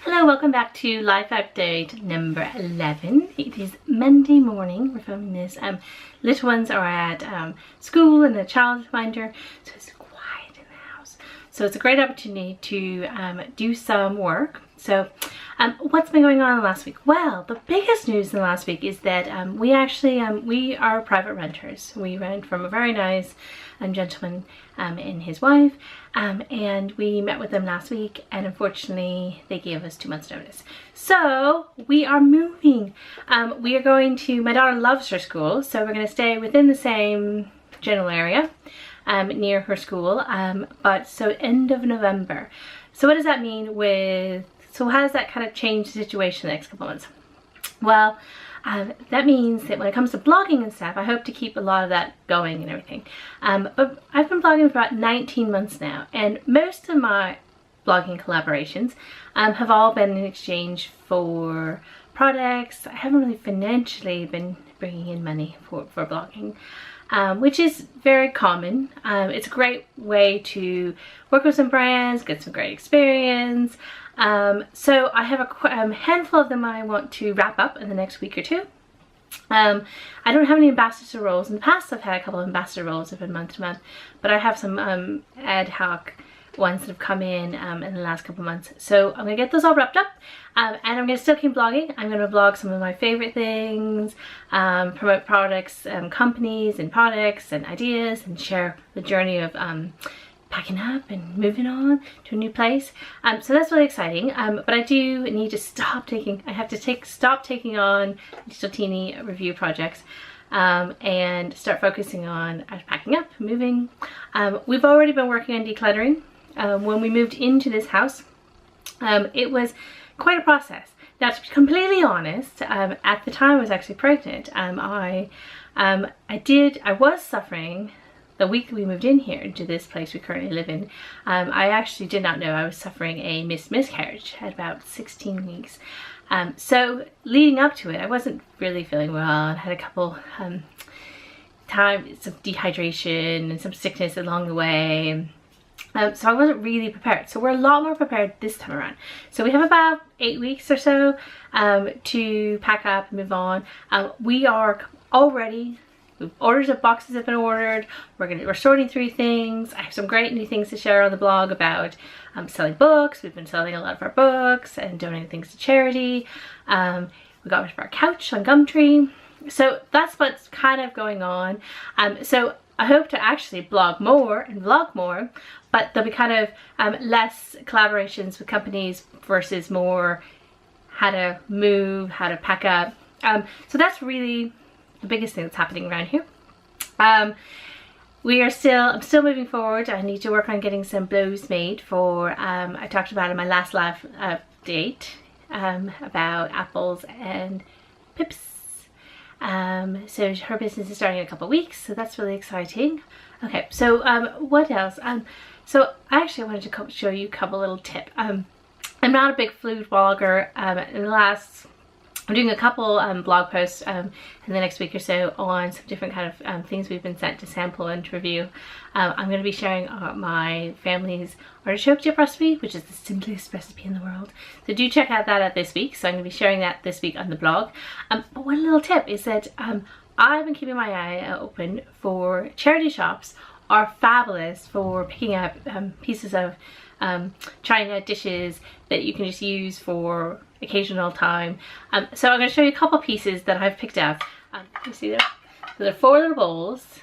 Hello, welcome back to life update number 11. It is Monday morning. We're filming this. Little ones are at school and a childminder, so it's quiet in the house. So it's a great opportunity to do some work. So what's been going on last week? Well, the biggest news in the last week is that we actually, we are private renters. We rent from a very nice gentleman and his wife, and we met with them last week, and unfortunately they gave us 2 months notice. So we are moving. We are going to, my daughter loves her school, so we're going to stay within the same general area near her school, but so end of November. So what does that mean so how does that kind of change the situation the next couple of months? Well, that means that when it comes to blogging and stuff, I hope to keep a lot of that going and everything. But I've been blogging for about 19 months now, and most of my blogging collaborations have all been in exchange for products. I haven't really financially been bringing in money for blogging, which is very common. It's a great way to work with some brands, get some great experience. So I have a handful of them I want to wrap up in the next week or two. I don't have any ambassador roles. In the past I've had a couple of ambassador roles that have been month to month, but I have some ad hoc ones that have come in the last couple of months. So I'm going to get those all wrapped up, and I'm going to still keep blogging. I'm going to blog some of my favorite things, promote products, companies and products and ideas, and share the journey of packing up and moving on to a new place. So that's really exciting, but I do need to stop taking on digital teeny review projects and start focusing on packing up, moving. We've already been working on decluttering. When we moved into this house, it was quite a process. Now, to be completely honest, at the time I was actually pregnant. I was suffering. The week we moved in here into this place we currently live in, I actually did not know I was suffering a miscarriage at about 16 weeks. So leading up to it, I wasn't really feeling well and had a couple times of dehydration and some sickness along the way. So I wasn't really prepared. So we're a lot more prepared this time around. So we have about 8 weeks or so to pack up and move on. We are already, orders of boxes have been ordered. We're sorting through things. I have some great new things to share on the blog about selling books. We've been selling a lot of our books and donating things to charity. We got rid of our couch on Gumtree. So that's what's kind of going on. So I hope to actually blog more and vlog more, but there'll be kind of less collaborations with companies versus more how to move, how to pack up. So that's really the biggest thing that's happening around here. I'm still moving forward. I need to work on getting some blows made for, I talked about in my last live update about apples and Pips. So her business is starting in a couple of weeks, so that's really exciting. Okay, so what else? So I actually wanted to show you a couple little tips. I'm not a big food blogger. I'm doing a couple blog posts in the next week or so on some different kind of things we've been sent to sample and to review. I'm going to be sharing my family's artichoke dip recipe, which is the simplest recipe in the world. So do check out that this week. So I'm going to be sharing that this week on the blog. But one little tip is that I've been keeping my eye open for charity shops are fabulous for picking up pieces of china dishes that you can just use for occasional time. So I'm going to show you a couple pieces that I've picked up. You see there? So there are 4 little bowls,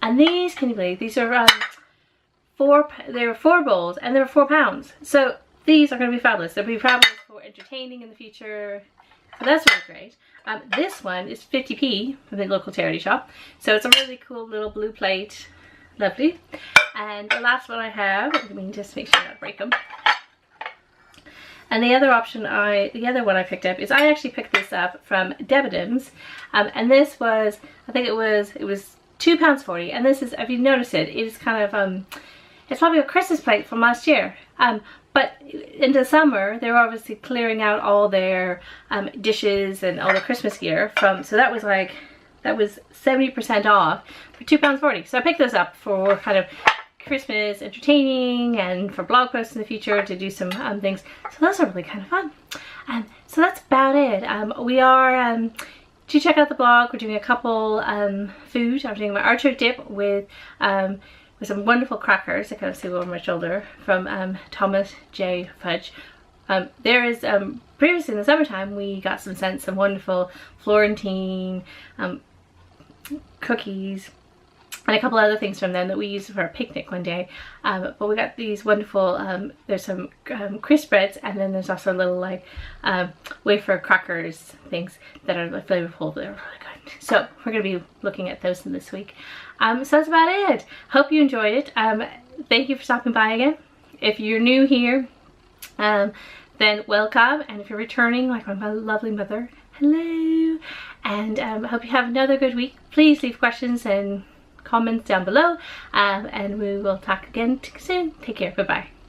and these, can you believe, these are 4 bowls, and they're £4. So these are going to be fabulous. They'll be fabulous for entertaining in the future. So that's really great. This one is 50p from the local charity shop. So it's a really cool little blue plate. Lovely. And the last one I have, let me just make sure I don't break them. And the other one I picked up is, I actually picked this up from Debenhams, and this was, I think it was £2.40, and this is, if you notice it, it's kind of it's probably a Christmas plate from last year. But in the summer, they were obviously clearing out all their dishes and all the Christmas gear so that was 70% off for £2.40. So I picked this up for kind of Christmas entertaining and for blog posts in the future to do some things. So those are really kind of fun. So that's about it. We are, do check out the blog. We're doing a couple food. I'm doing my archer dip with some wonderful crackers. I kind of see over my shoulder from Thomas J. Fudge. There is, previously in the summertime, we got some wonderful Florentine cookies and a couple other things from them that we used for a picnic one day. But we got these wonderful, there's some crisp breads, and then there's also little like wafer crackers things that are like flavorful. They're really good. So we're going to be looking at those in this week. So that's about it. Hope you enjoyed it. Thank you for stopping by again. If you're new here, then welcome, and if you're returning like my lovely mother, hello. And hope you have another good week. Please leave questions and comments down below, and we will talk again soon. Take care. Bye bye.